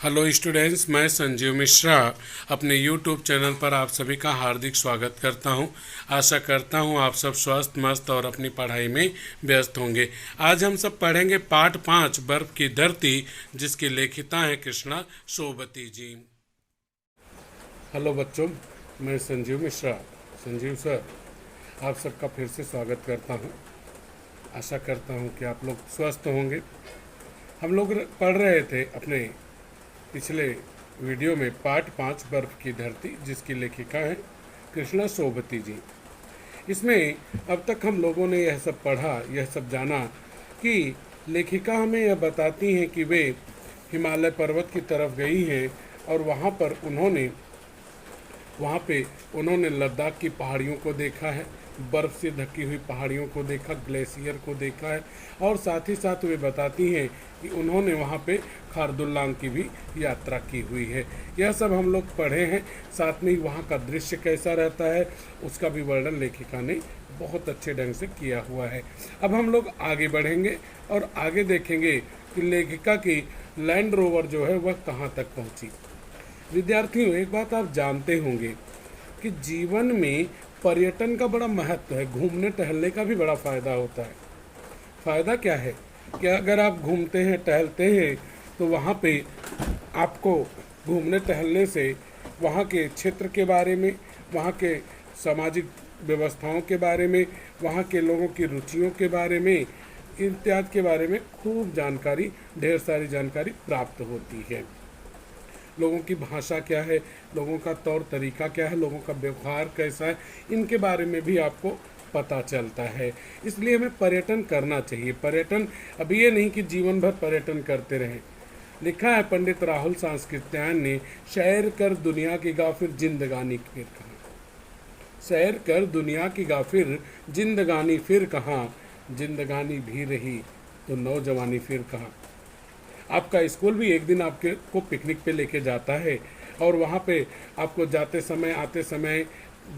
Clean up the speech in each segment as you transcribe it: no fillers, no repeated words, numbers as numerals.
Hello students, मैं संजीव मिश्रा अपने YouTube channel पर आप सभी का हार्दिक स्वागत करता हूं। आशा करता हूं आप सब स्वस्थ मस्त और अपनी पढ़ाई में व्यस्त होंगे। आज हम सब पढ़ेंगे पाठ 5 बर्फ की धरती, जिसकी लेखिका हैं कृष्णा सोबती जी। हेलो बच्चों, मैं संजीव मिश्रा, संजीव सर, आप सबका फिर से स्वागत करता हूं। आशा करता हूं कि आप लोग स्वस्थ होंगे। हम लोग पढ़ रहे थे अपने पिछले वीडियो में पाठ 5 बर्फ की धरती, जिसकी लेखिका है कृष्णा सोबती जी। इसमें अब तक हम लोगों ने यह सब पढ़ा, यह सब जाना कि लेखिका हमें यह बताती हैं कि वे हिमालय पर्वत की तरफ गई हैं और वहाँ पे उन्होंने लद्दाख की पहाड़ियों को देखा है, बर्फ़ से ढकी हुई पहाड़ियों को देखा, ग्लेशियर को देखा है, और साथ ही साथ वे बताती हैं कि उन्होंने वहाँ पे खारदुल्लांग की भी यात्रा की हुई है। यह सब हम लोग पढ़े हैं। साथ में ही वहाँ का दृश्य कैसा रहता है उसका भी वर्णन लेखिका ने बहुत अच्छे ढंग से किया हुआ है। अब हम लोग आगे बढ़ेंगे और आगे देखेंगे कि लेखिका की लैंड रोवर जो है वह कहाँ तक पहुँची। विद्यार्थियों, एक बात आप जानते होंगे कि जीवन में पर्यटन का बड़ा महत्व है। घूमने टहलने का भी बड़ा फ़ायदा होता है। फ़ायदा क्या है कि अगर आप घूमते हैं टहलते हैं तो वहाँ पे आपको घूमने टहलने से वहाँ के क्षेत्र के बारे में, वहाँ के सामाजिक व्यवस्थाओं के बारे में, वहाँ के लोगों की रुचियों के बारे में, इत्यादि के बारे में खूब जानकारी, ढेर सारी जानकारी प्राप्त होती है। लोगों की भाषा क्या है, लोगों का तौर तरीका क्या है, लोगों का व्यवहार कैसा है, इनके बारे में भी आपको पता चलता है। इसलिए हमें पर्यटन करना चाहिए। पर्यटन अभी ये नहीं कि जीवन भर पर्यटन करते रहें। लिखा है पंडित राहुल सांस्कृत्यायन ने, सैर कर दुनिया की गाफिर जिंदगानी फिर कहाँ। सैर कर दुनिया की गाफिर जिंदगानी फिर कहाँ, जिंदगानी भी रही तो नौजवानी फिर कहाँ। आपका स्कूल भी एक दिन आपके को पिकनिक पे लेके जाता है और वहाँ पे आपको जाते समय आते समय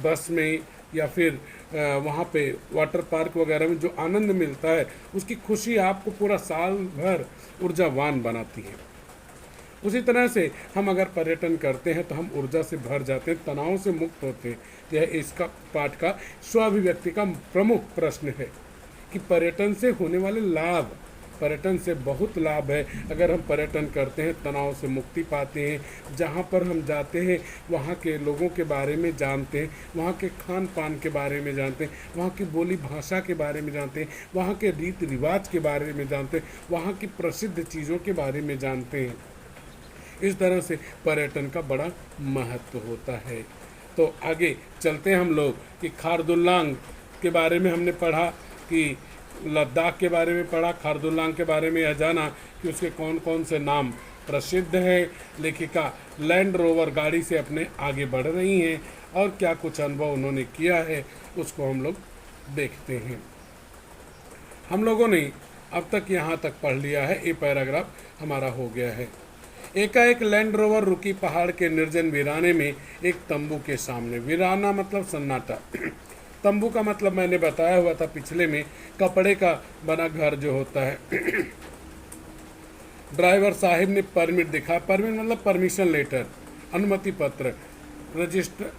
बस में या फिर वहाँ पे वाटर पार्क वगैरह में जो आनंद मिलता है, उसकी खुशी आपको पूरा साल भर ऊर्जावान बनाती है। उसी तरह से हम अगर पर्यटन करते हैं तो हम ऊर्जा से भर जाते हैं, तनाव से मुक्त होते हैं। यह इसका पाठ का स्वाभिव्यक्ति का प्रमुख प्रश्न है कि पर्यटन से होने वाले लाभ। पर्यटन से बहुत लाभ है। अगर हम पर्यटन करते हैं तनाव से मुक्ति पाते हैं। जहाँ पर हम जाते हैं वहाँ के लोगों के बारे में जानते हैं, वहाँ के खान पान के बारे में जानते हैं, वहाँ की बोली भाषा के बारे में जानते हैं, वहाँ के रीति रिवाज के बारे में जानते हैं, वहाँ की प्रसिद्ध चीज़ों के बारे में जानते हैं। इस तरह से पर्यटन का बड़ा महत्व होता है। तो आगे चलते हैं हम लोग कि खारदुल्लांग के बारे में हमने पढ़ा, कि लद्दाख के बारे में पढ़ा, खारदुल्लांग के बारे में यह जाना कि उसके कौन कौन से नाम प्रसिद्ध हैं। लेखिका लैंड रोवर गाड़ी से अपने आगे बढ़ रही हैं और क्या कुछ अनुभव उन्होंने किया है उसको हम लोग देखते हैं। हम लोगों ने अब तक यहाँ तक पढ़ लिया है। ये पैराग्राफ हमारा हो गया है। एकाएक लैंड रोवर रुकी पहाड़ के निर्जन वीराने में एक तंबू के सामने। वीराना मतलब सन्नाटा। तंबू का मतलब मैंने बताया हुआ था पिछले में, कपड़े का बना घर जो होता है। ड्राइवर साहिब ने परमिट दिखा। परमिट मतलब परमिशन लेटर, अनुमति पत्र।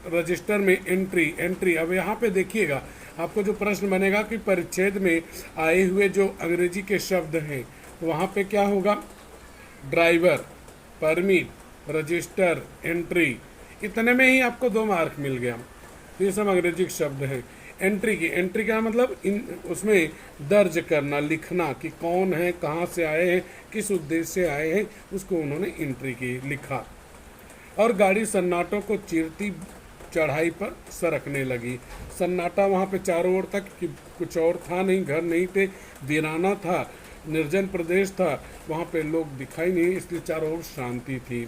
रजिस्टर में एंट्री। अब यहाँ पे देखिएगा, आपको जो प्रश्न बनेगा कि परिच्छेद में आए हुए जो अंग्रेजी के शब्द हैं तो वहाँ पे क्या होगा, ड्राइवर, परमिट, रजिस्टर, एंट्री, इतने में ही आपको 2 मार्क मिल गया। तो ये सब अंग्रेजी शब्द हैं। एंट्री का मतलब उसमें दर्ज करना, लिखना कि कौन है, कहाँ से आए हैं, किस उद्देश्य से आए हैं, उसको उन्होंने एंट्री की लिखा। और गाड़ी सन्नाटों को चीरती चढ़ाई पर सरकने लगी। सन्नाटा वहाँ पे चारों ओर तक कि कुछ और था नहीं, घर नहीं थे, वीराना था, निर्जन प्रदेश था, वहाँ पे लोग दिखाई नहीं, इसलिए चारों ओर शांति थी।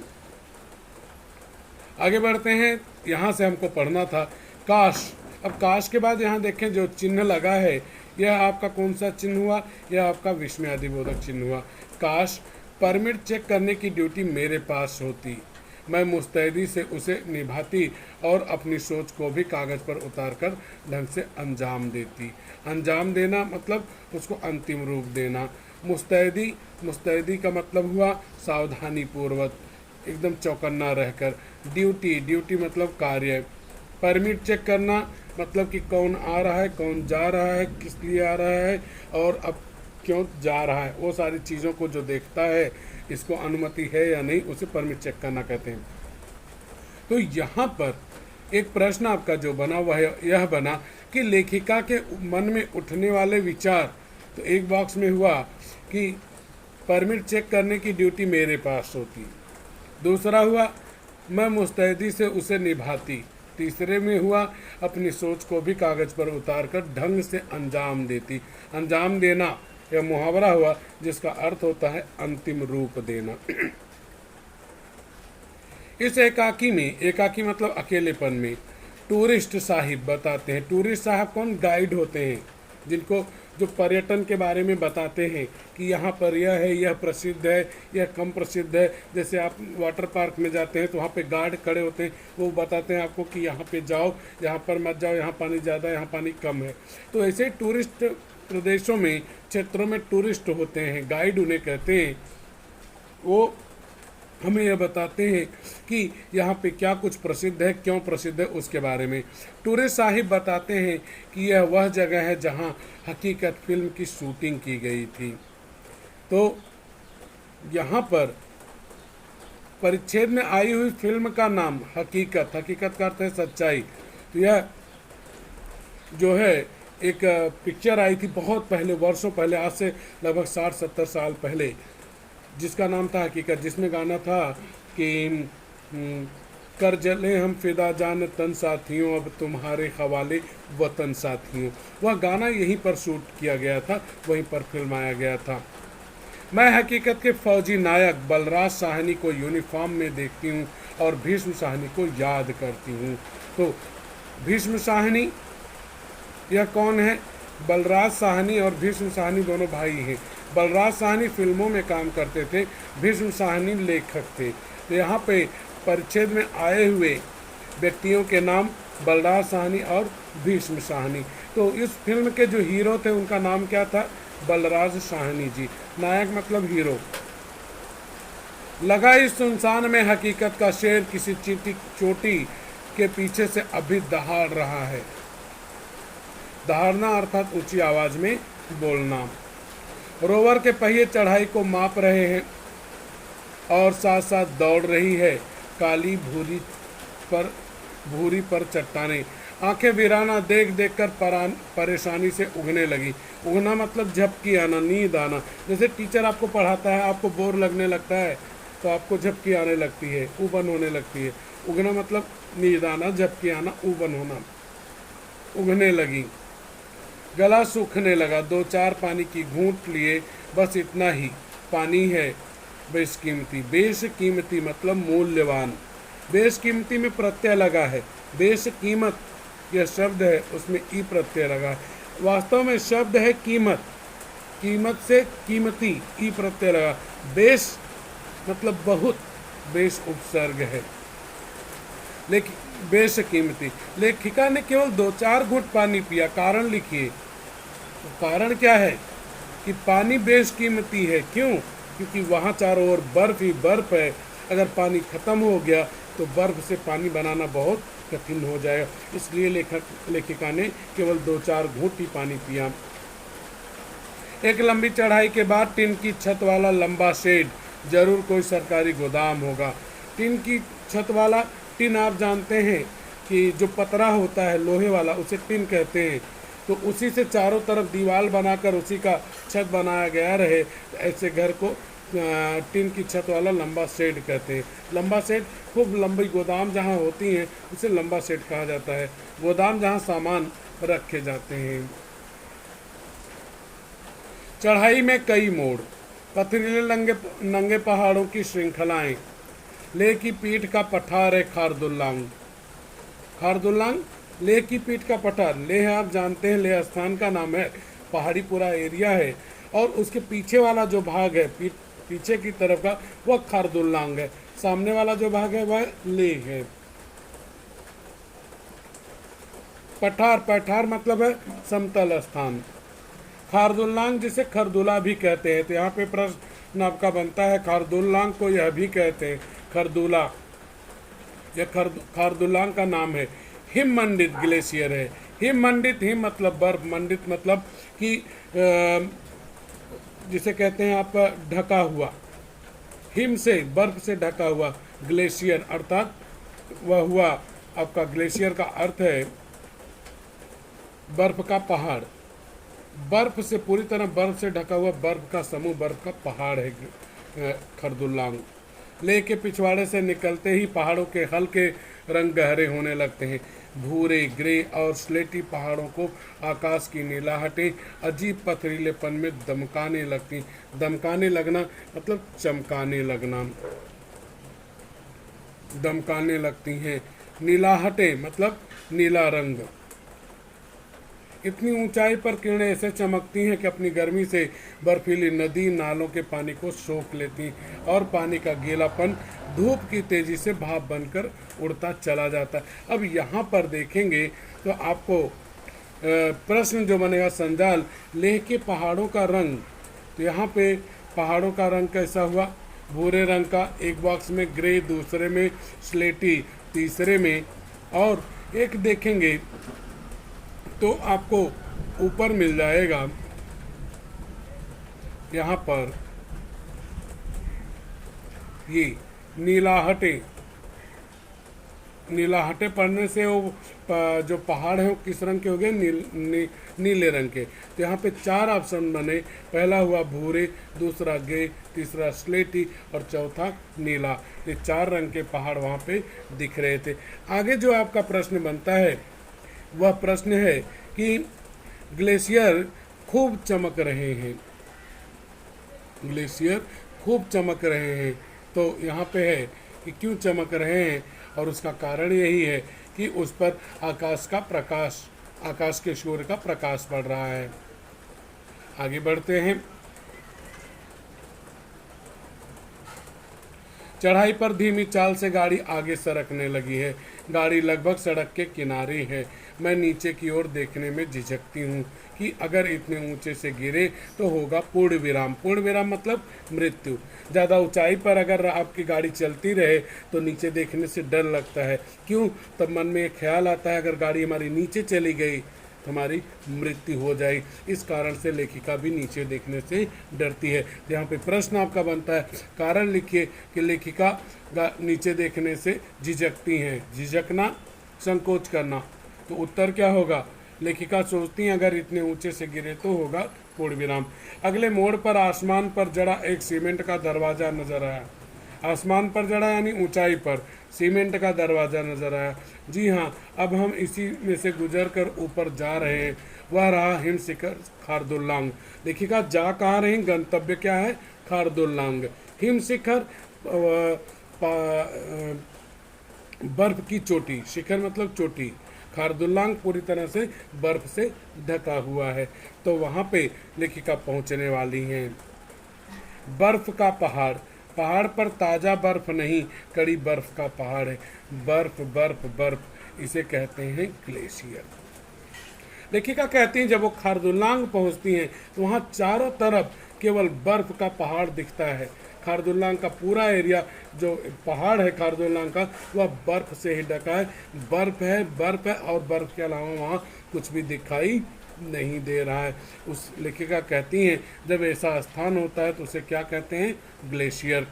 आगे बढ़ते हैं। यहाँ से हमको पढ़ना था काश। अब काश के बाद यहाँ देखें जो चिन्ह लगा है, यह आपका कौन सा चिन्ह हुआ, यह आपका विस्मयादिबोधक चिन्ह हुआ। काश परमिट चेक करने की ड्यूटी मेरे पास होती, मैं मुस्तैदी से उसे निभाती और अपनी सोच को भी कागज़ पर उतारकर ढंग से अंजाम देती। अंजाम देना मतलब उसको अंतिम रूप देना। मुस्तैदी का मतलब हुआ सावधानी पूर्वक, एकदम चौकन्ना रहकर। ड्यूटी, ड्यूटी मतलब कार्य। परमिट चेक करना मतलब कि कौन आ रहा है, कौन जा रहा है, किस लिए आ रहा है और अब क्यों जा रहा है, वो सारी चीज़ों को जो देखता है, इसको अनुमति है या नहीं, उसे परमिट चेक करना कहते हैं। तो यहाँ पर एक प्रश्न आपका जो बना वह यह बना कि लेखिका के मन में उठने वाले विचार। तो एक बॉक्स में हुआ कि परमिट चेक करने की ड्यूटी मेरे पास होती। दूसरा हुआ मैं मुस्तैदी से उसे निभाती। तीसरे में हुआ अपनी सोच को भी कागज़ पर उतारकर ढंग से अंजाम देती। अंजाम देना यह मुहावरा हुआ जिसका अर्थ होता है अंतिम रूप देना। इस एकाकी में, एकाकी मतलब अकेलेपन में, टूरिस्ट साहिब बताते हैं। टूरिस्ट साहब कौन? गाइड होते हैं, जिनको जो पर्यटन के बारे में बताते हैं कि यहाँ पर यह है, यह प्रसिद्ध है, यह कम प्रसिद्ध है। जैसे आप वाटर पार्क में जाते हैं तो वहाँ पे गार्ड खड़े होते हैं, वो बताते हैं आपको कि यहाँ पे जाओ, यहाँ पर मत जाओ, यहाँ पानी ज़्यादा है, यहाँ पानी कम है। तो ऐसे टूरिस्ट प्रदेशों में, क्षेत्रों में टूरिस्ट होते हैं, गाइड उन्हें कहते हैं। वो हमें यह बताते हैं कि यहाँ पे क्या कुछ प्रसिद्ध है, क्यों प्रसिद्ध है, उसके बारे में। टूरिस्ट साहिब बताते हैं कि यह वह जगह है जहाँ हकीकत फिल्म की शूटिंग की गई थी। तो यहाँ पर परिच्छेद में आई हुई फिल्म का नाम हकीकत, हकीकत का अर्थ है सच्चाई। तो यह जो है एक पिक्चर आई थी बहुत पहले, वर्षों पहले, आज से लगभग 60-70 साल पहले, जिसका नाम था हकीकत, जिसमें गाना था कि कर जले हम फिदा जान तन साथियों, अब तुम्हारे हवाले वतन साथियों। वह गाना यहीं पर शूट किया गया था, वहीं पर फिल्माया गया था। मैं हकीकत के फौजी नायक बलराज साहनी को यूनिफॉर्म में देखती हूँ और भीष्म साहनी को याद करती हूँ। तो भीष्म साहनी यह कौन है? बलराज साहनी और भीष्म साहनी दोनों भाई हैं। बलराज साहनी फिल्मों में काम करते थे, भीष्म साहनी लेखक थे। तो यहाँ पे परिच्छेद में आए हुए व्यक्तियों के नाम बलराज साहनी और भीष्म साहनी। तो इस फिल्म के जो हीरो थे उनका नाम क्या था? बलराज साहनी जी। नायक मतलब हीरो। लगा इस सुनसान में हकीकत का शेर किसी चोटी के पीछे से अभी दहाड़ रहा है। दहाड़ना अर्थात ऊंची आवाज में बोलना। रोवर के पहिए चढ़ाई को माप रहे हैं और साथ साथ दौड़ रही है काली भूरी पर चट्टानें। आंखें वीराना देख देख कर परेशानी से उगने लगी। उगना मतलब झपकी आना, नींद आना। जैसे टीचर आपको पढ़ाता है, आपको बोर लगने लगता है तो आपको झपकी आने लगती है, ऊबन होने लगती है। उगना मतलब नींद आना, झपकी आना, ऊबन होना। उगने लगी, गला सूखने लगा, 2-4 पानी की घूंट लिए, बस इतना ही। पानी है बेशकीमती। बेशकीमती मतलब मूल्यवान। बेशकीमती में प्रत्यय लगा है। बेशकीमत यह शब्द है, उसमें ई प्रत्यय लगा है। वास्तव में शब्द है कीमत, कीमत से कीमती, ई प्रत्यय लगा। बेश मतलब बहुत, बेश उपसर्ग है। लेकिन बेशकीमती, लेखिका ने केवल 2-4 घूंट पानी पिया। कारण लिखिए। तो कारण क्या है कि पानी बेशकीमती है। क्यों? क्योंकि वहाँ चारों ओर बर्फ ही बर्फ है। अगर पानी खत्म हो गया तो बर्फ से पानी बनाना बहुत कठिन हो जाएगा। इसलिए लेखिका ने केवल 2-4 घूंट ही पानी पिया। एक लंबी चढ़ाई के बाद टिन की छत वाला लंबा शेड, जरूर कोई सरकारी गोदाम होगा। टिन की छत वाला, टिन आप जानते हैं कि जो पतरा होता है लोहे वाला, उसे टिन कहते हैं। तो उसी से चारों तरफ दीवार बनाकर उसी का छत बनाया गया रहे, ऐसे घर को टिन की छत वाला लंबा शेड कहते हैं। लंबा शेड, खूब लंबी गोदाम जहाँ होती हैं उसे लंबा शेड कहा जाता है। गोदाम जहाँ सामान रखे जाते हैं। चढ़ाई में कई मोड़, पथरीले नंगे पहाड़ों की श्रृंखलाएं, लेह की पीठ का पठार है खारदुल्लांग। खारदुल्लांग लेह की पीठ का पठार। लेह आप जानते हैं, लेह स्थान का नाम है, पहाड़ी पूरा एरिया है। और उसके पीछे वाला जो भाग है, पीछे की तरफ का, वह खारदुल्लांग है। सामने वाला जो भाग है वह लेह है। पठार, पठार मतलब है समतल स्थान। खारदुल्लांग जिसे खरदुला भी कहते हैं। तो यहाँ पे प्रश्न आपका बनता है, खारदुल्लांग को यह भी कहते हैं। खरदुला, यह खारदुलांग का नाम है। हिम मंडित ग्लेशियर है। हिम मंडित, हिम मतलब बर्फ, मंडित मतलब कि जिसे कहते हैं आप ढका हुआ, हिम से बर्फ से ढका हुआ, ग्लेशियर अर्थात वह हुआ आपका, ग्लेशियर का अर्थ है बर्फ का पहाड़। बर्फ से पूरी तरह बर्फ से ढका हुआ बर्फ का समूह, बर्फ का पहाड़ है खरदुलांग। लेह के पिछवाड़े से निकलते ही पहाड़ों के हल्के रंग गहरे होने लगते हैं। भूरे, ग्रे और स्लेटी पहाड़ों को आकाश की नीलाहटें अजीब पथरीलेपन में दमकाने लगती। दमकाने लगना मतलब चमकाने लगना, दमकाने लगती हैं। नीलाहटें मतलब नीला रंग। इतनी ऊंचाई पर किरणें ऐसे चमकती हैं कि अपनी गर्मी से बर्फीली नदी नालों के पानी को सोख लेती और पानी का गीलापन धूप की तेजी से भाप बनकर उड़ता चला जाता है। अब यहाँ पर देखेंगे तो आपको प्रश्न जो बनेगा संजाल, लेह के पहाड़ों का रंग। तो यहाँ पे पहाड़ों का रंग कैसा हुआ? भूरे रंग का, एक बॉक्स में ग्रे, दूसरे में स्लेटी, तीसरे में, और एक देखेंगे तो आपको ऊपर मिल जाएगा यहाँ पर ये नीलाहटे। नीलाहटे पड़ने से वो जो पहाड़ है वो किस रंग के हो गए? नीले रंग के। तो यहाँ पे 4 ऑप्शन बने। पहला हुआ भूरे, दूसरा ग्रे, तीसरा स्लेटी और चौथा नीला। ये 4 रंग के पहाड़ वहाँ पे दिख रहे थे। आगे जो आपका प्रश्न बनता है वह प्रश्न है कि ग्लेशियर खूब चमक रहे हैं। ग्लेशियर खूब चमक रहे हैं। तो यहाँ पे है कि क्यों चमक रहे हैं, और उसका कारण यही है कि उस पर आकाश का प्रकाश, आकाश के सूर्य का प्रकाश पड़ रहा है। आगे बढ़ते हैं। चढ़ाई पर धीमी चाल से गाड़ी आगे सरकने लगी है। गाड़ी लगभग सड़क के किनारे है। मैं नीचे की ओर देखने में झिझकती हूँ कि अगर इतने ऊंचे से गिरे तो होगा पूर्ण विराम। पूर्ण विराम मतलब मृत्यु। ज़्यादा ऊंचाई पर अगर आपकी गाड़ी चलती रहे तो नीचे देखने से डर लगता है। क्यों? तब मन में एक ख्याल आता है अगर गाड़ी हमारी नीचे चली गई तो हमारी मृत्यु हो जाएगी। इस कारण से लेखिका भी नीचे देखने से डरती है। यहाँ पे प्रश्न आपका बनता है, कारण लिखिए कि लेखिका नीचे देखने से झिझकती हैं। झिझकना, संकोच करना। तो उत्तर क्या होगा? लेखिका सोचती हैं अगर इतने ऊंचे से गिरे तो होगा पूर्ण विराम। अगले मोड़ पर आसमान पर जड़ा एक सीमेंट का दरवाजा नजर आया। आसमान पर जड़ा यानी ऊंचाई पर सीमेंट का दरवाजा नजर आया। जी हाँ, अब हम इसी में से गुजर कर ऊपर जा रहे हैं। वह रहा हिम शिखर खारदुलांग। लेखिका जा कहाँ रही? गंतव्य क्या है? खारदुलांग। हिम शिखर बर्फ की चोटी, शिखर मतलब चोटी। खारदुलांग पूरी तरह से बर्फ से ढका हुआ है। तो वहाँ पे लेखिका पहुँचने वाली हैं। बर्फ का पहाड़, पहाड़ पर ताज़ा बर्फ नहीं, कड़ी बर्फ का पहाड़ है। बर्फ बर्फ बर्फ, इसे कहते हैं ग्लेशियर। लेखिका कहती हैं जब वो खारदुलांग पहुंचती हैं तो वहाँ चारों तरफ केवल बर्फ का पहाड़ दिखता है। खारदुलांग का पूरा एरिया जो पहाड़ है खारदुलांग का, वह बर्फ से ही ढका है। बर्फ है, बर्फ है, और बर्फ के अलावा वहाँ कुछ भी दिखाई नहीं दे रहा है। उस लेखिका कहती हैं जब ऐसा स्थान होता है तो उसे क्या कहते हैं? ग्लेशियर।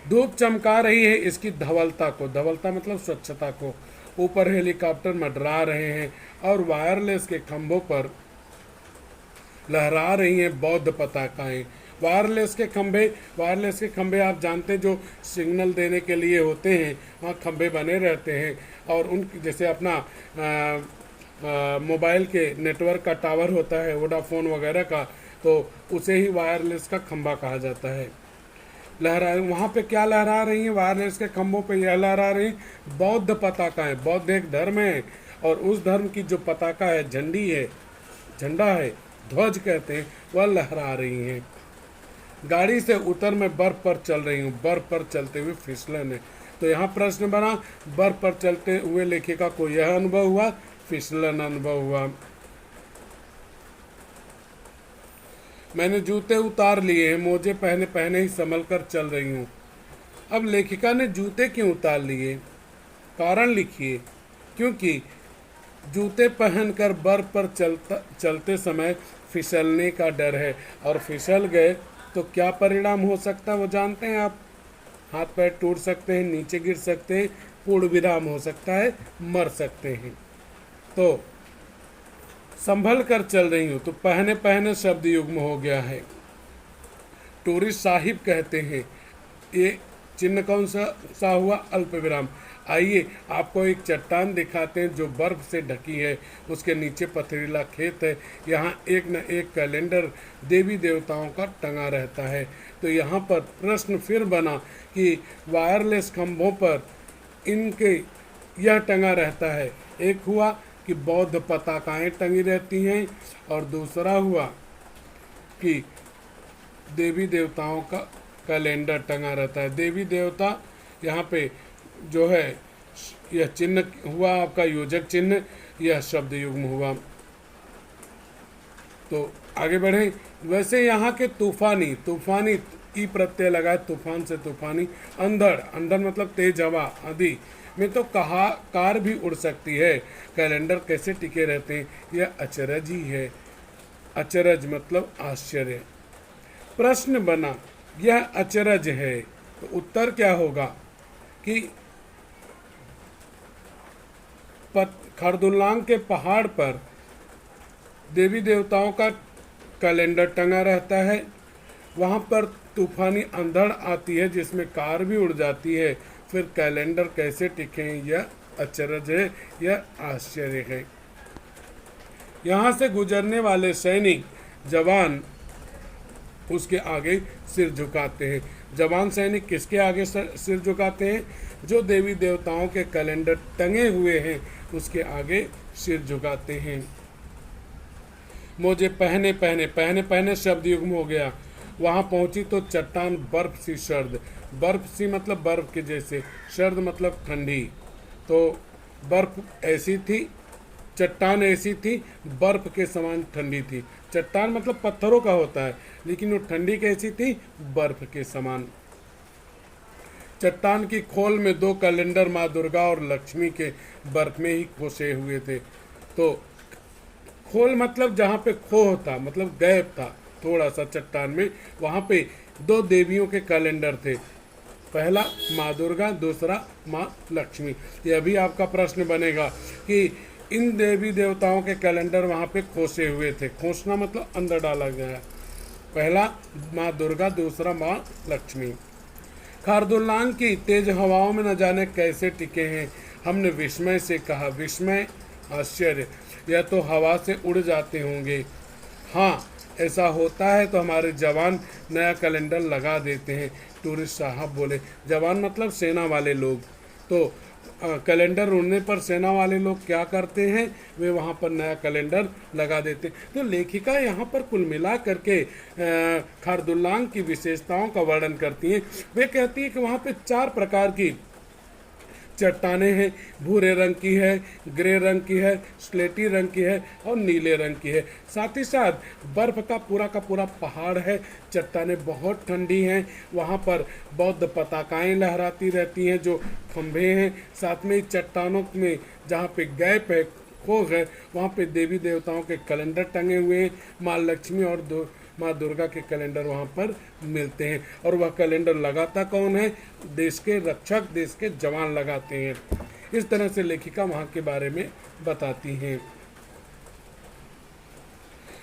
धूप चमका रही है इसकी धवलता को, धवलता मतलब स्वच्छता को। ऊपर हेलीकॉप्टर मंडरा रहे हैं और वायरलेस के खंभों पर लहरा रही हैं बौद्ध पताकाएं। वायरलेस के खंभे आप जानते हैं जो सिग्नल देने के लिए होते हैं, वहाँ खंभे बने रहते हैं। और उन जैसे अपना मोबाइल के नेटवर्क का टावर होता है, वोडाफोन वगैरह का, तो उसे ही वायरलेस का खंभा कहा जाता है। लहरा, वहाँ पे क्या लहरा रही हैं? वायरलेस के खंभों पे यह लहरा रही बौद्ध पताकाएं। बौद्ध एक धर्म है और उस धर्म की जो पताका है, झंडी है, झंडा है, ध्वज कहते हैं, वह लहरा रही हैं। गाड़ी से उतर मैं बर्फ पर चल रही हूँ। बर्फ पर चलते हुए फिसलन है। तो यहाँ प्रश्न बना, बर्फ पर चलते हुए लेखिका को यह अनुभव हुआ, फिसलन अनुभव हुआ। मैंने जूते उतार लिए हैं, मोजे पहने पहने ही संभल कर चल रही हूँ। अब लेखिका ने जूते क्यों उतार लिए, कारण लिखिए। क्योंकि जूते पहनकर बर्फ पर चलते समय फिसलने का डर है, और फिसल गए तो क्या परिणाम हो सकता है वो जानते हैं आप। हाथ पैर टूट सकते हैं, नीचे गिर सकते हैं, पूर्ण विराम हो सकता है, मर सकते हैं। तो संभल कर चल रही हूँ, तो पहने पहने शब्द युग्म हो गया है। टूरिस्ट साहिब कहते हैं, ये चिन्ह कौन सा हुआ, अल्प विराम। आइए आपको एक चट्टान दिखाते हैं जो बर्फ से ढकी है, उसके नीचे पथरीला खेत है, यहाँ एक न एक कैलेंडर देवी देवताओं का टंगा रहता है। तो यहाँ पर प्रश्न फिर बना कि वायरलेस खंभों पर इनके यह टंगा रहता है। एक हुआ कि बौद्ध पताकाएं टंगी रहती हैं, और दूसरा हुआ कि देवी देवताओं का कैलेंडर टंगा रहता है। देवी देवता यहाँ पे जो है, यह चिन्ह हुआ आपका योजक चिन्ह, यह शब्द युग्म हुआ। तो आगे बढ़े। वैसे यहाँ के तूफानी, तूफानी ई प्रत्यय लगाए, तूफान से तूफानी। अंधड़, अंधड़ मतलब तेज हवा आदि में तो कहा कार भी उड़ सकती है, कैलेंडर कैसे टिके रहते हैं, यह अचरज ही है। अचरज मतलब आश्चर्य। प्रश्न बना, यह अचरज है, तो उत्तर क्या होगा कि खरदुल्लांग के पहाड़ पर देवी देवताओं का कैलेंडर टंगा रहता है, वहाँ पर तूफानी अंधड़ आती है जिसमें कार भी उड़ जाती है, फिर कैलेंडर कैसे टिके, यह अचरज है, यह आश्चर्य है। यहाँ से गुजरने वाले सैनिक जवान उसके आगे सिर झुकाते हैं। जवान सैनिक किसके आगे सिर झुकाते हैं, जो देवी देवताओं के कैलेंडर टंगे हुए हैं उसके आगे सिर झुकाते हैं। मुझे पहने पहने, पहने पहने शब्द युग्म हो गया। वहां पहुंची तो चट्टान बर्फ सी सर्द, बर्फ सी मतलब बर्फ के जैसे, सर्द मतलब ठंडी। तो बर्फ ऐसी थी, चट्टान ऐसी थी, बर्फ के समान ठंडी थी। चट्टान मतलब पत्थरों का होता है, लेकिन वो ठंडी कैसी थी, बर्फ के समान। चट्टान की खोल में 2 कैलेंडर माँ दुर्गा और लक्ष्मी के बर्फ में ही खोसे हुए थे। तो खोल मतलब जहाँ पे खोह था, मतलब गैप था थोड़ा सा चट्टान में, वहाँ पे 2 देवियों के कैलेंडर थे, पहला माँ दुर्गा, दूसरा माँ लक्ष्मी। यह भी आपका प्रश्न बनेगा कि इन देवी देवताओं के कैलेंडर वहाँ पे खोसे हुए थे। खोसना मतलब अंदर डाला गया, पहला माँ दुर्गा, दूसरा माँ लक्ष्मी। खारदुल्लांग की तेज हवाओं में न जाने कैसे टिके हैं, हमने विस्मय से कहा। विस्मय आश्चर्य, यह तो हवा से उड़ जाते होंगे। हाँ ऐसा होता है तो हमारे जवान नया कैलेंडर लगा देते हैं, टूरिस्ट साहब बोले। जवान मतलब सेना वाले लोग। तो कैलेंडर उड़ने पर सेना वाले लोग क्या करते हैं, वे वहाँ पर नया कैलेंडर लगा देते हैं। तो लेखिका यहाँ पर कुल मिला करके खारदुल्लांग की विशेषताओं का वर्णन करती हैं। वे कहती हैं कि वहाँ पे 4 प्रकार की चट्टानें हैं, भूरे रंग की है, ग्रे रंग की है, स्लेटी रंग की है और नीले रंग की है। साथ ही साथ बर्फ का पूरा पहाड़ है, चट्टानें बहुत ठंडी हैं, वहाँ पर बौद्ध पताकाएं लहराती रहती हैं जो खंभे हैं। साथ में चट्टानों में जहाँ पे गैप है, खोह है, वहाँ पे देवी देवताओं के कैलेंडर टंगे हुए हैं। माँ लक्ष्मी और माँ दुर्गा के कैलेंडर वहाँ पर मिलते हैं। और वह कैलेंडर लगाता कौन है, देश के रक्षक, देश के जवान लगाते हैं। इस तरह से लेखिका वहाँ के बारे में बताती हैं।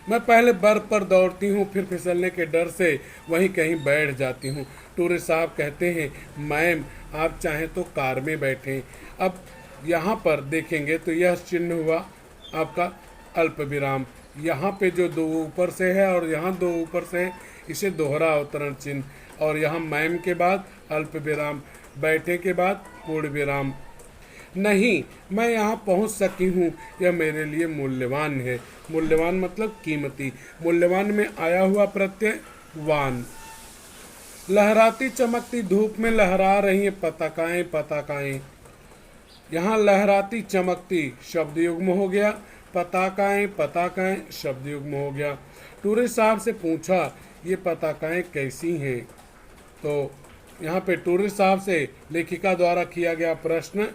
मैं पहले बर्फ पर दौड़ती हूँ, फिर फिसलने के डर से वहीं कहीं बैठ जाती हूँ। टूरिस्ट साहब कहते हैं, मैम आप चाहें तो कार में बैठें। अब यहाँ पर देखेंगे तो यह चिन्ह हुआ आपका अल्प विराम। यहाँ पे जो 2 ऊपर से है और यहाँ 2 ऊपर से है, इसे दोहरा अवतरण चिन्ह। और यहाँ मैम के बाद अल्प विराम, बैठे के बाद पूर्ण विराम। नहीं, मैं यहाँ पहुँच सकी हूँ, यह मेरे लिए मूल्यवान है। मूल्यवान मतलब कीमती। मूल्यवान में आया हुआ प्रत्यय वान। लहराती चमकती धूप में लहरा रही है पताकाएं, पताकाएं। यहाँ लहराती चमकती शब्द युग्म हो गया, पताकाएं, पताकाएं शब्द युग्म हो गया। टूरिस्ट साहब से पूछा, ये पताकाएं कैसी हैं? तो यहाँ पे टूरिस्ट साहब से लेखिका द्वारा किया गया प्रश्न,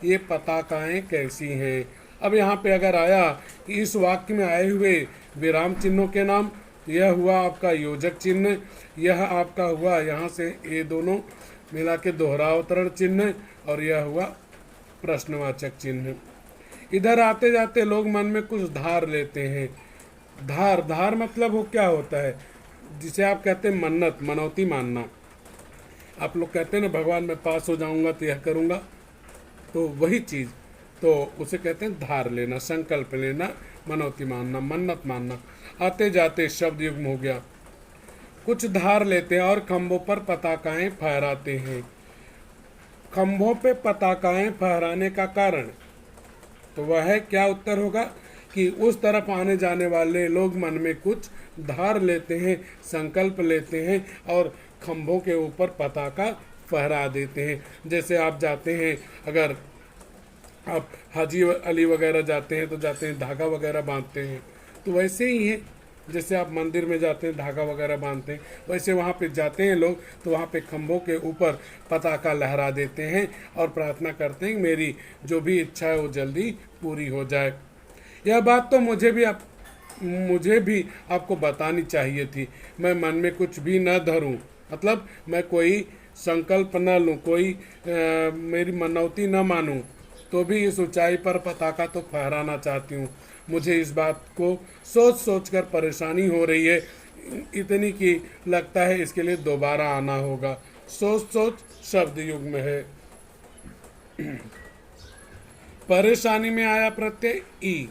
ये पताकाएं कैसी हैं। अब यहाँ पे अगर आया कि इस वाक्य में आए हुए विराम चिन्हों के नाम, यह हुआ आपका योजक चिन्ह, यह आपका हुआ यहाँ से ये दोनों मिला के दोहरावतरण चिन्ह, और यह हुआ प्रश्नवाचक चिन्ह। इधर आते जाते लोग मन में कुछ धार लेते हैं। धार मतलब वो क्या होता है, जिसे आप कहते हैं मन्नत, मनौती मानना। आप लोग कहते हैं ना भगवान मैं पास हो जाऊंगा तो यह करूंगा, तो वही चीज़, तो उसे कहते हैं धार लेना, संकल्प लेना, मनौती मानना, मन्नत मानना। आते जाते शब्द युग्म हो गया। कुछ धार लेते हैं और खंभों पर पताकाएं फहराते हैं। खंभों पे पताकाएं फहराने का कारण तो वह है, क्या उत्तर होगा कि उस तरफ आने जाने वाले लोग मन में कुछ धार लेते हैं, संकल्प लेते हैं और खंभों के ऊपर पताका फहरा देते हैं। जैसे आप जाते हैं, अगर आप हाजी अली वगैरह जाते हैं तो जाते हैं धागा वगैरह बांधते हैं, तो वैसे ही है, जैसे आप मंदिर में जाते हैं धागा वगैरह बांधते हैं, वैसे वहाँ पे जाते हैं लोग तो वहाँ पे खंभों के ऊपर पताका लहरा देते हैं और प्रार्थना करते हैं मेरी जो भी इच्छा है वो जल्दी पूरी हो जाए। यह बात तो मुझे भी आपको बतानी चाहिए थी। मैं मन में कुछ भी न धरूं, मतलब मैं कोई संकल्प न लूं, कोई मेरी मनौती न मानूं, तो भी इस ऊंचाई पर पताका तो फहराना चाहती हूँ। मुझे इस बात को सोच सोच कर परेशानी हो रही है, इतनी कि लगता है इसके लिए दोबारा आना होगा। सोच सोच शब्द युग्म है। परेशानी में आया प्रत्यय ई,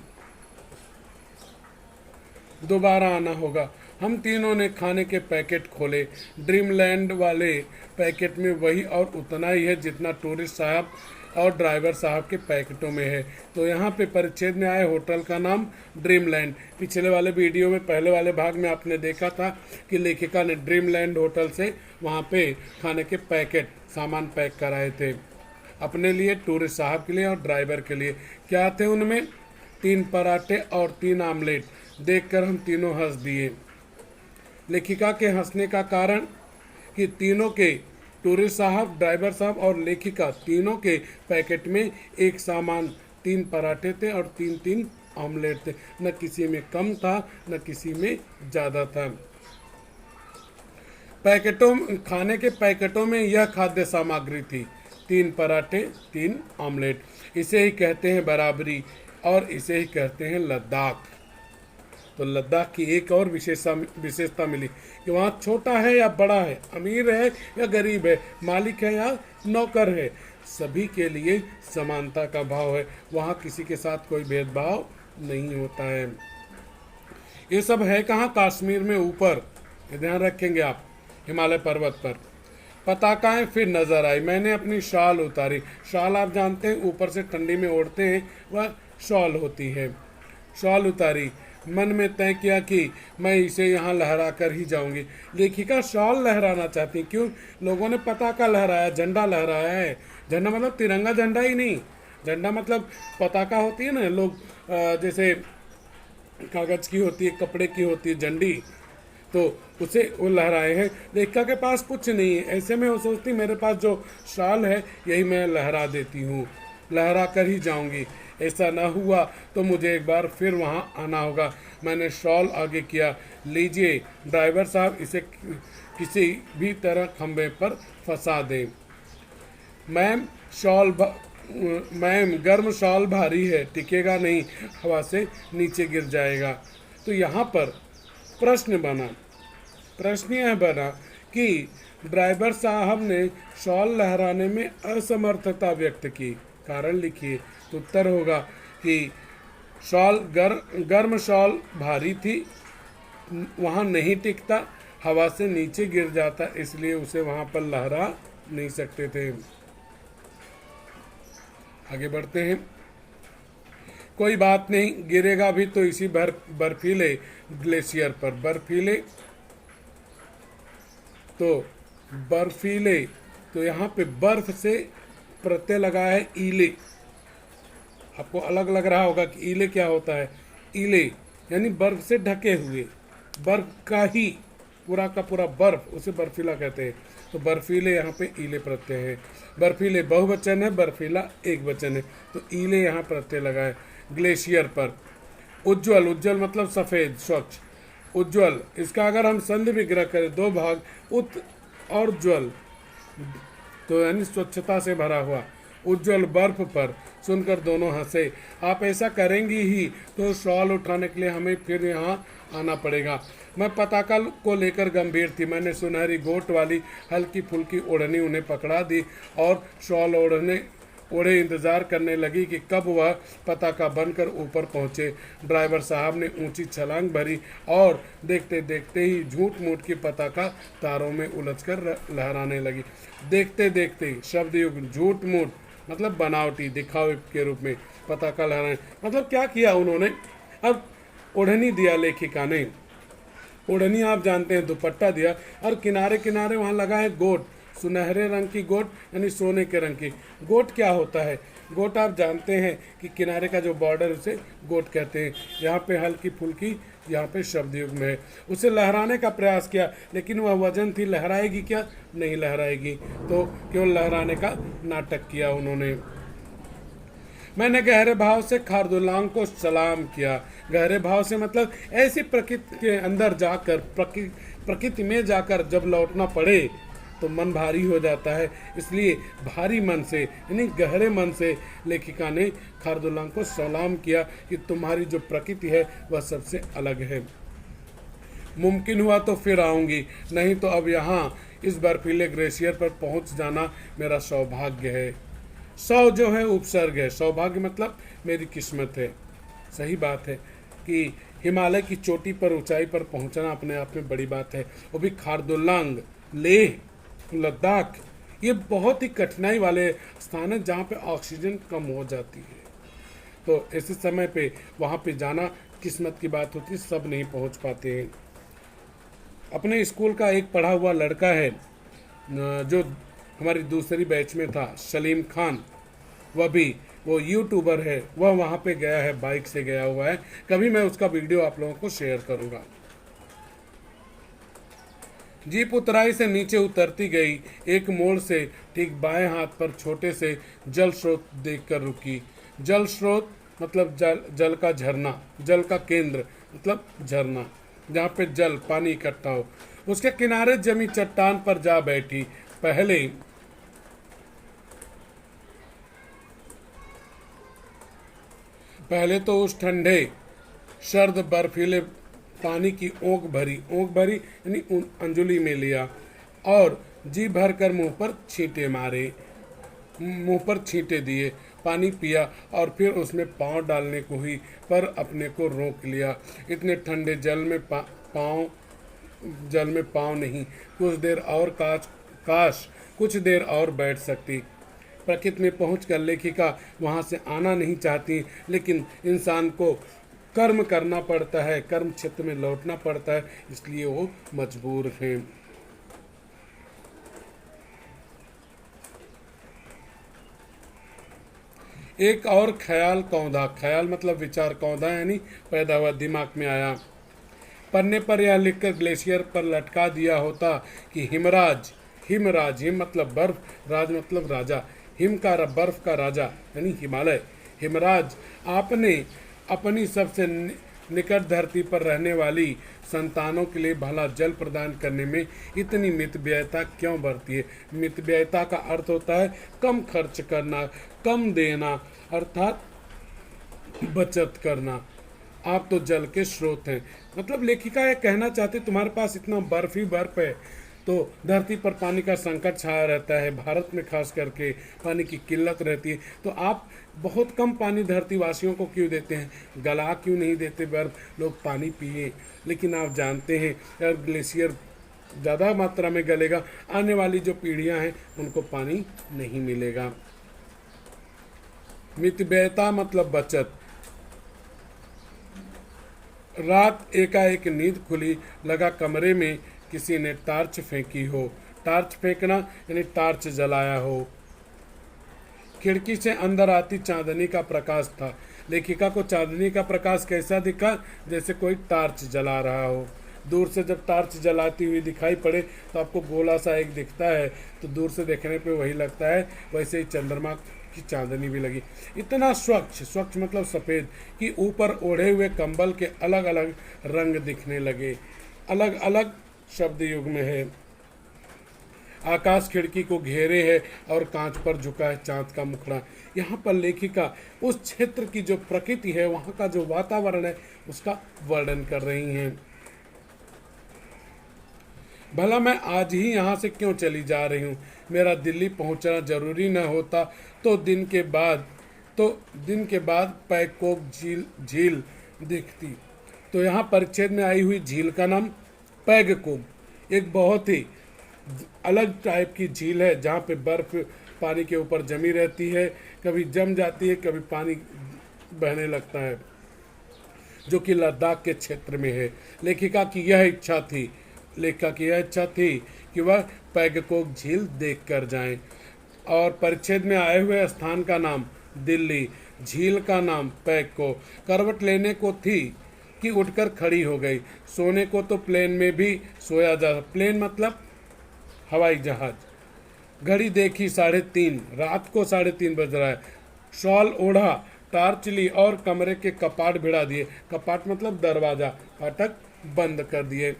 दोबारा आना होगा। हम तीनों ने खाने के पैकेट खोले। ड्रीमलैंड वाले पैकेट में वही और उतना ही है जितना टूरिस्ट साहब और ड्राइवर साहब के पैकेटों में है। तो यहाँ पे परिच्छेद में आए होटल का नाम ड्रीमलैंड। पिछले वाले वीडियो में, पहले वाले भाग में आपने देखा था कि लेखिका ने ड्रीमलैंड होटल से वहाँ पे खाने के पैकेट, सामान पैक कराए थे अपने लिए, टूरिस्ट साहब के लिए और ड्राइवर के लिए। क्या थे उनमें? 3 पराठे और 3 आमलेट। देखकर हम तीनों हंस दिए। लेखिका के हंसने का कारण कि तीनों के, टूरिस्ट साहब, ड्राइवर साहब और लेखिका, तीनों के पैकेट में एक सामान 3 पराठे थे और 3 ऑमलेट थे। न किसी में कम था न किसी में ज़्यादा था। पैकेटों, खाने के पैकेटों में यह खाद्य सामग्री थी, 3 पराठे 3 ऑमलेट। इसे ही कहते हैं बराबरी और इसे ही कहते हैं लद्दाख। तो लद्दाख की एक और विशेषता मिली कि वहाँ छोटा है या बड़ा है, अमीर है या गरीब है, मालिक है या नौकर है, सभी के लिए समानता का भाव है। वहाँ किसी के साथ कोई भेदभाव नहीं होता है। ये सब है कहाँ? कश्मीर में ऊपर, ये ध्यान रखेंगे आप, हिमालय पर्वत पर। पताकाएं फिर नजर आई। मैंने अपनी शाल उतारी। शाल आप जानते हैं ऊपर से ठंडी में ओढ़ते हैं, वह शॉल होती है। शॉल उतारी। मन में तय किया कि मैं इसे यहाँ लहरा कर ही जाऊंगी। लेखिका शॉल लहराना चाहती। क्यों? लोगों ने पताका लहराया, झंडा लहराया है। झंडा मतलब तिरंगा झंडा ही नहीं, झंडा मतलब पताका होती है ना, लोग जैसे कागज की होती है, कपड़े की होती है झंडी, तो उसे वो लहराए हैं। लेखिका के पास कुछ नहीं है, ऐसे में वो सोचती मेरे पास जो शाल है यही मैं लहरा देती हूँ, लहरा कर ही जाऊंगी। ऐसा न हुआ तो मुझे एक बार फिर वहाँ आना होगा। मैंने शॉल आगे किया। लीजिए ड्राइवर साहब, इसे किसी भी तरह खंभे पर फंसा दें। मैम गर्म शॉल भारी है, टिकेगा नहीं, हवा से नीचे गिर जाएगा। तो यहाँ पर प्रश्न यह बना कि ड्राइवर साहब ने शॉल लहराने में असमर्थता व्यक्त की। कारण लिखिए। तो उत्तर होगा कि शॉल गर्म शॉल भारी थी, वहाँ नहीं टिकता, हवा से नीचे गिर जाता, इसलिए उसे वहाँ पर लहरा नहीं सकते थे। आगे बढ़ते हैं। कोई बात नहीं, गिरेगा भी तो इसी बर्फीले ग्लेशियर पर। बर्फीले तो यहाँ पे बर्फ से प्रत्यय लगा है ईले। आपको अलग लग रहा होगा कि ईले क्या होता है। ईले यानी बर्फ से ढके हुए, बर्फ का ही पूरा का पूरा बर्फ, उसे बर्फीला कहते हैं। तो बर्फीले यहाँ पे ईले प्रत्यय है। बर्फीले बहुवचन है, बर्फीला एक वचन है, तो ईले यहाँ प्रत्यय लगा है। ग्लेशियर पर। उज्ज्वल, उज्ज्वल मतलब सफ़ेद, स्वच्छ। उज्ज्वल, इसका अगर हम संधि विग्रह करें, दो भाग, उत और ज्वल, तो यानी स्वच्छता से भरा हुआ। उज्ज्वल बर्फ पर, सुनकर दोनों हंसे। आप ऐसा करेंगी ही तो शॉल उठाने के लिए हमें फिर यहाँ आना पड़ेगा। मैं पताका को लेकर गंभीर थी। मैंने सुनहरी गोट वाली हल्की फुल्की ओढ़नी उन्हें पकड़ा दी और शॉल ओढ़े इंतजार करने लगी कि कब वह पताका बनकर ऊपर पहुंचे। ड्राइवर साहब ने ऊंची छलांग भरी और देखते देखते ही झूठ मूठ की पताका तारों में उलझकर लहराने लगी। देखते देखते ही शब्द युग झूठ मूठ मतलब बनावटी, दिखावे के रूप में पताका लहराने। मतलब क्या किया उन्होंने, अब ओढ़नी दिया लेखिका ने, ओढ़नी आप जानते हैं, दुपट्टा दिया, और किनारे किनारे वहाँ लगा है गोट, सुनहरे रंग की गोट यानी सोने के रंग की। गोट क्या होता है, गोट आप जानते हैं कि किनारे का जो बॉर्डर, उसे गोट कहते हैं। यहाँ पे हल्की फुल्की, यहाँ पे शब्द युग में है। उसे लहराने का प्रयास किया, लेकिन वह वजन थी, लहराएगी क्या, नहीं लहराएगी, तो केवल लहराने का नाटक किया उन्होंने। मैंने गहरे भाव से खारदुल्लाह को सलाम किया। गहरे भाव से मतलब ऐसी प्रकृति के अंदर जाकर, प्रकृति में जाकर जब लौटना पड़े तो मन भारी हो जाता है। इसलिए भारी मन से यानी गहरे मन से लेखिका ने खारदुल्लाह को सलाम किया कि तुम्हारी जो प्रकृति है वह सबसे अलग है। मुमकिन हुआ तो फिर आऊँगी, नहीं तो अब यहाँ इस बर्फीले ग्लेशियर पर पहुँच जाना मेरा सौभाग्य है। सौ जो है उपसर्ग है, सौभाग्य मतलब मेरी किस्मत है। सही बात है कि हिमालय की चोटी पर, ऊंचाई पर पहुंचना अपने आप में बड़ी बात है। वो भी खारदुल्लाह, लेह, लद्दाख, ये बहुत ही कठिनाई वाले स्थान है जहाँ पे ऑक्सीजन कम हो जाती है। तो ऐसे समय पे वहाँ पे जाना किस्मत की बात होती है, सब नहीं पहुँच पाते हैं। अपने स्कूल का एक पढ़ा हुआ लड़का है जो हमारी दूसरी बैच में था, सलीम खान, वो यूट्यूबर है, वह वहाँ पे गया है, बाइक से गया हुआ है। कभी मैं उसका वीडियो आप लोगों को शेयर करूँगा। जीप उतराई से नीचे उतरती गई। एक मोड़ से ठीक बाएं हाथ पर छोटे से जल स्रोत देखकर रुकी। जल स्रोत मतलब जल का झरना, जल का केंद्र मतलब झरना, जहाँ पे जल पानी इकट्ठा हो। उसके किनारे जमी चट्टान पर जा बैठी। पहले तो उस ठंडे सर्द बर्फीले पानी की ओंक भरी यानी अंजुली में लिया और जी भर कर मुंह पर छींटे दिए। पानी पिया और फिर उसमें पांव डालने को हुई, पर अपने को रोक लिया। इतने ठंडे जल में पांव नहीं। काश कुछ देर और बैठ सकती। प्रकृति में पहुंचकर लेखिका वहां से आना नहीं चाहती, लेकिन इंसान को कर्म करना पड़ता है, कर्म क्षेत्र में लौटना पड़ता है, इसलिए वो मजबूर हैं। एक और ख्याल कौंधा, ख्याल मतलब विचार, कौंधा यानी पैदा हुआ, दिमाग में आया। पन्ने पर यह लिखकर ग्लेशियर पर लटका दिया होता कि हिमराज, हिम मतलब बर्फ, राज मतलब राजा, हिम का बर्फ का राजा यानी हिमालय। हिमराज, आपने अपनी सबसे निकट धरती पर रहने वाली संतानों के लिए भला जल प्रदान करने में इतनी मितव्ययता क्यों बरती है। मितव्ययता का अर्थ होता है कम खर्च करना, कम देना, अर्थात बचत करना। आप तो जल के स्रोत हैं। मतलब लेखिका यह कहना चाहती, तुम्हारे पास इतना बर्फ ही बर्फ है, तो धरती पर पानी का संकट छाया रहता है, भारत में खास करके पानी की किल्लत रहती है, तो आप बहुत कम पानी धरती वासियों को क्यों देते हैं, गला क्यों नहीं देते बर्फ, लोग पानी पिए। लेकिन आप जानते हैं अगर ग्लेशियर ज़्यादा मात्रा में गलेगा, आने वाली जो पीढ़ियां हैं उनको पानी नहीं मिलेगा। मितव्ययता मतलब बचत। रात एकाएक नींद खुली, लगा कमरे में किसी ने टार्च फेंकी हो। टार्च फेंकना यानी टार्च जलाया हो। खिड़की से अंदर आती चांदनी का प्रकाश था। लेखिका को चांदनी का प्रकाश कैसा दिखा, जैसे कोई टार्च जला रहा हो। दूर से जब टार्च जलाती हुई दिखाई पड़े तो आपको गोला सा एक दिखता है, तो दूर से देखने पे वही लगता है। वैसे ही चंद्रमा की चांदनी भी लगी, इतना स्वच्छ, स्वच्छ मतलब सफ़ेद, कि ऊपर ओढ़े हुए कंबल के अलग अलग रंग दिखने लगे। अलग अलग शब्द युग में है। आकाश खिड़की को घेरे है और कांच पर झुका है चांद का मुखड़ा। यहाँ पर लेखिका उस क्षेत्र की जो प्रकृति है, वहाँ का जो वातावरण है, उसका वर्णन कर रही हैं। भला मैं आज ही यहाँ से क्यों चली जा रही हूँ? मेरा दिल्ली पहुँचना जरूरी न होता तो दिन के बाद पैकोक झील दिखती। तो यहाँ परिच्छेद में आई हुई झील का नाम पैगकोक, एक बहुत ही अलग टाइप की झील है जहाँ पे बर्फ पानी के ऊपर जमी रहती है, कभी जम जाती है, कभी पानी बहने लगता है, जो कि लद्दाख के क्षेत्र में है। लेखिका की यह इच्छा थी कि वह पैगकोक झील देख कर जाएं। और परिच्छेद में आए हुए स्थान का नाम दिल्ली, झील का नाम पैगकोक। करवट लेने को थी कि उठकर खड़ी हो गई। सोने को तो प्लेन में भी सोया जा, प्लेन मतलब हवाई जहाज। घड़ी देखी 3:30, रात को 3:30 बज रहा है। शॉल ओढ़ा, टार्च ली और कमरे के कपाट भिड़ा दिए। कपाट मतलब दरवाजा, फाटक बंद कर दिए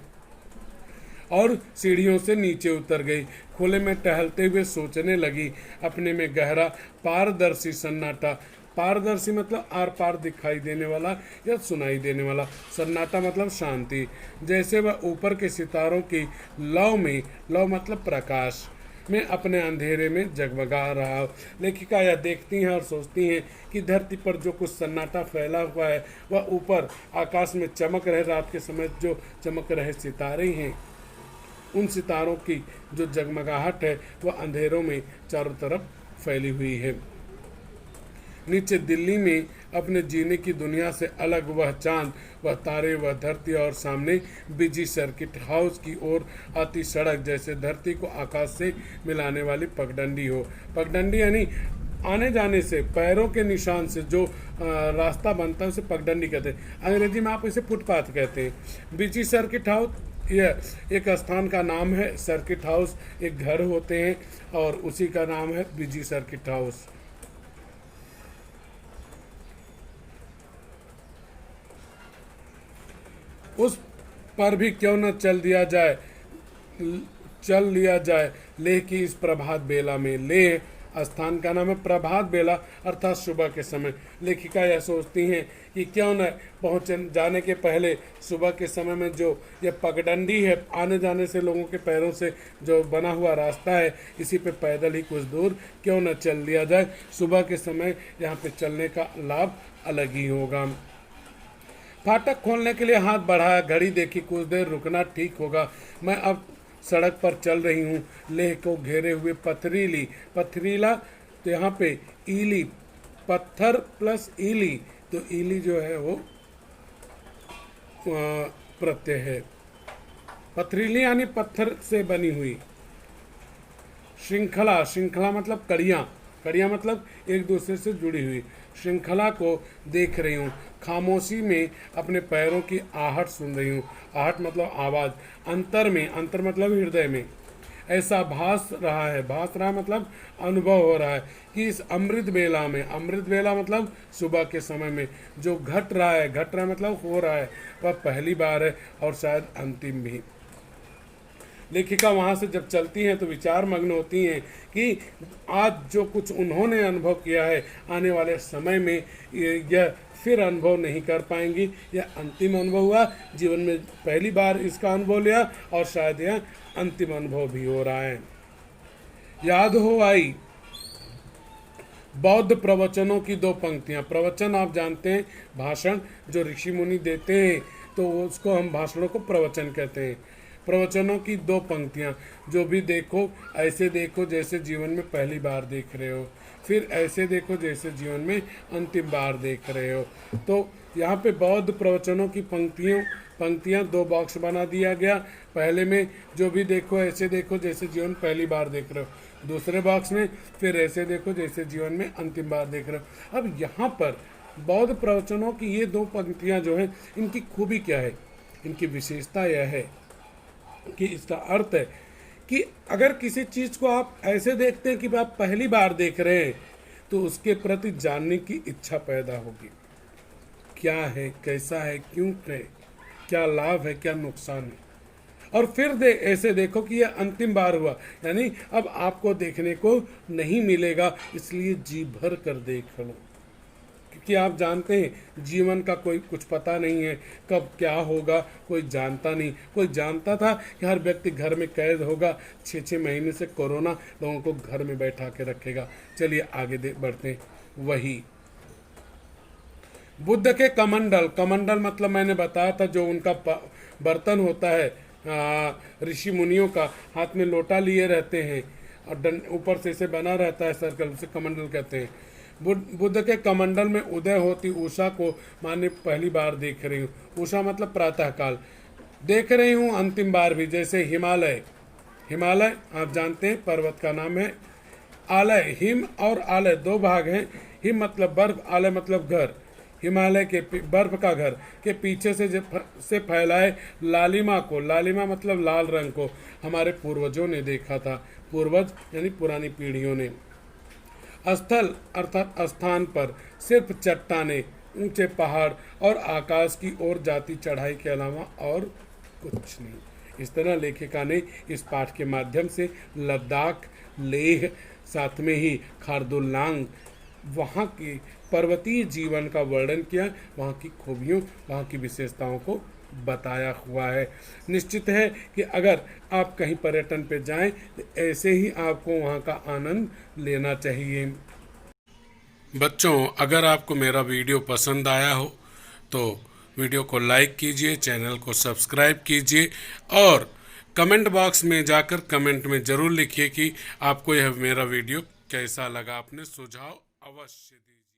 और सीढ़ियों से नीचे उतर गई। खुले में टहलते हुए सोचने लगी, अपने में गहरा पारदर्शी सन्नाटा। पारदर्शी मतलब आर पार दिखाई देने वाला या सुनाई देने वाला, सन्नाटा मतलब शांति, जैसे वह ऊपर के सितारों की लौ मतलब प्रकाश में अपने अंधेरे में जगमगा रहा हो। लेखिका यह देखती हैं और सोचती हैं कि धरती पर जो कुछ सन्नाटा फैला हुआ है, वह ऊपर आकाश में चमक रहे रात के समय जो चमक रहे सितारे हैं, उन सितारों की जो जगमगाहट है वह अंधेरों में चारों तरफ फैली हुई है। नीचे दिल्ली में अपने जीने की दुनिया से अलग वह चांद, वह तारे, वह धरती, और सामने बिजी सर्किट हाउस की ओर आती सड़क, जैसे धरती को आकाश से मिलाने वाली पगडंडी हो। पगडंडी यानी आने जाने से पैरों के निशान से जो रास्ता बनता है उसे पगडंडी कहते हैं। अंग्रेजी में आप इसे फुटपाथ कहते हैं। बिजी सर्किट हाउस यह एक स्थान का नाम है। सर्किट हाउस एक घर होते हैं और उसी का नाम है बिजी सर्किट हाउस। उस पर भी क्यों न चल लिया जाए लेह की इस प्रभात बेला में। लेह स्थान का नाम है प्रभात बेला, अर्थात सुबह के समय। लेखिका यह सोचती हैं कि क्यों न जाने के पहले सुबह के समय में जो यह पगडंडी है, आने जाने से लोगों के पैरों से जो बना हुआ रास्ता है, इसी पे पैदल ही कुछ दूर क्यों न चल लिया जाए। सुबह के समय यहाँ पे चलने का लाभ अलग ही होगा। फाटक खोलने के लिए हाथ बढ़ाया, घड़ी देखी, कुछ देर रुकना ठीक होगा। मैं अब सड़क पर चल रही हूँ। लेह को घेरे हुए पथरीला, तो यहाँ पे ईली, पत्थर प्लस ईली, तो ईली जो है वो प्रत्यय है। पथरीली यानी पत्थर से बनी हुई। श्रृंखला मतलब कड़ियाँ मतलब एक दूसरे से जुड़ी हुई। श्रृंखला को देख रही हूँ। खामोशी में अपने पैरों की आहट सुन रही हूँ। आहट मतलब आवाज़। अंतर मतलब हृदय में। ऐसा भास रहा मतलब अनुभव हो रहा है कि इस अमृत बेला मतलब सुबह के समय में जो घट रहा है मतलब हो रहा है, वह पहली बार है और शायद अंतिम भी। लेखिका वहाँ से जब चलती हैं तो विचार मग्न होती हैं कि आज जो कुछ उन्होंने अनुभव किया है, आने वाले समय में यह फिर अनुभव नहीं कर पाएंगी। यह अंतिम अनुभव हुआ, जीवन में पहली बार इसका अनुभव लिया और शायद यह अंतिम अनुभव भी हो रहा है। याद हो आई बौद्ध प्रवचनों की 2 पंक्तियाँ। प्रवचन आप जानते हैं, भाषण जो ऋषि मुनि देते हैं, तो उसको हम भाषणों को प्रवचन कहते हैं। प्रवचनों की 2 पंक्तियाँ, जो भी देखो ऐसे देखो जैसे जीवन में पहली बार देख रहे हो, फिर ऐसे देखो जैसे जीवन में अंतिम बार देख रहे हो। तो यहाँ पे बौद्ध प्रवचनों की पंक्तियाँ 2 बॉक्स बना दिया गया। पहले में जो भी देखो ऐसे देखो जैसे जीवन पहली बार देख रहे हो। दूसरे बॉक्स में फिर ऐसे देखो जैसे जीवन में अंतिम बार देख रहे हो। अब यहाँ पर बौद्ध प्रवचनों की ये 2 पंक्तियाँ जो हैं, इनकी खूबी क्या है? इनकी विशेषता यह है कि इसका अर्थ है कि अगर किसी चीज़ को आप ऐसे देखते हैं कि आप पहली बार देख रहे हैं तो उसके प्रति जानने की इच्छा पैदा होगी। क्या है, कैसा है, क्यों है, क्या लाभ है, क्या नुकसान है। और फिर ऐसे देखो कि यह अंतिम बार हुआ, यानी अब आपको देखने को नहीं मिलेगा, इसलिए जी भर कर देख लो। क्योंकि आप जानते हैं जीवन का कोई कुछ पता नहीं है, कब क्या होगा कोई जानता नहीं। कोई जानता था कि हर व्यक्ति घर में कैद होगा, 6-6 महीने से कोरोना लोगों को घर में बैठा के रखेगा। चलिए आगे बढ़ते हैं। वही बुद्ध के कमंडल, कमंडल मतलब मैंने बताया था जो उनका बर्तन होता है, ऋषि मुनियों का, हाथ में लोटा लिए रहते हैं और ऊपर से इसे बना रहता है सर्कल, उसे कमंडल कहते हैं। बुद्ध के कमंडल में उदय होती उषा को माने पहली बार देख रही हूँ। उषा मतलब प्रातः काल देख रही हूँ, अंतिम बार भी। जैसे हिमालय, हिमालय आप जानते हैं पर्वत का नाम है। आलय, हिम और आलय दो भाग हैं। हिम मतलब बर्फ, आलय मतलब घर। हिमालय के बर्फ का घर के पीछे से फैलाए लालिमा को, लालिमा मतलब लाल रंग को हमारे पूर्वजों ने देखा था। पूर्वज यानी पुरानी पीढ़ियों ने। स्थल अर्थात स्थान पर सिर्फ चट्टाने, ऊंचे पहाड़ और आकाश की ओर जाती चढ़ाई के अलावा और कुछ नहीं। इस तरह लेखिका ने इस पाठ के माध्यम से लद्दाख, लेह, साथ में ही खारदुल्लांग, वहाँ की पर्वतीय जीवन का वर्णन किया, वहाँ की खूबियों, वहाँ की विशेषताओं को बताया हुआ है। निश्चित है कि अगर आप कहीं पर्यटन पे जाएं तो ऐसे ही आपको वहाँ का आनंद लेना चाहिए। बच्चों, अगर आपको मेरा वीडियो पसंद आया हो तो वीडियो को लाइक कीजिए, चैनल को सब्सक्राइब कीजिए और कमेंट बॉक्स में जाकर कमेंट में ज़रूर लिखिए कि आपको यह मेरा वीडियो कैसा लगा। अपने सुझाव अवश्य दीजिए।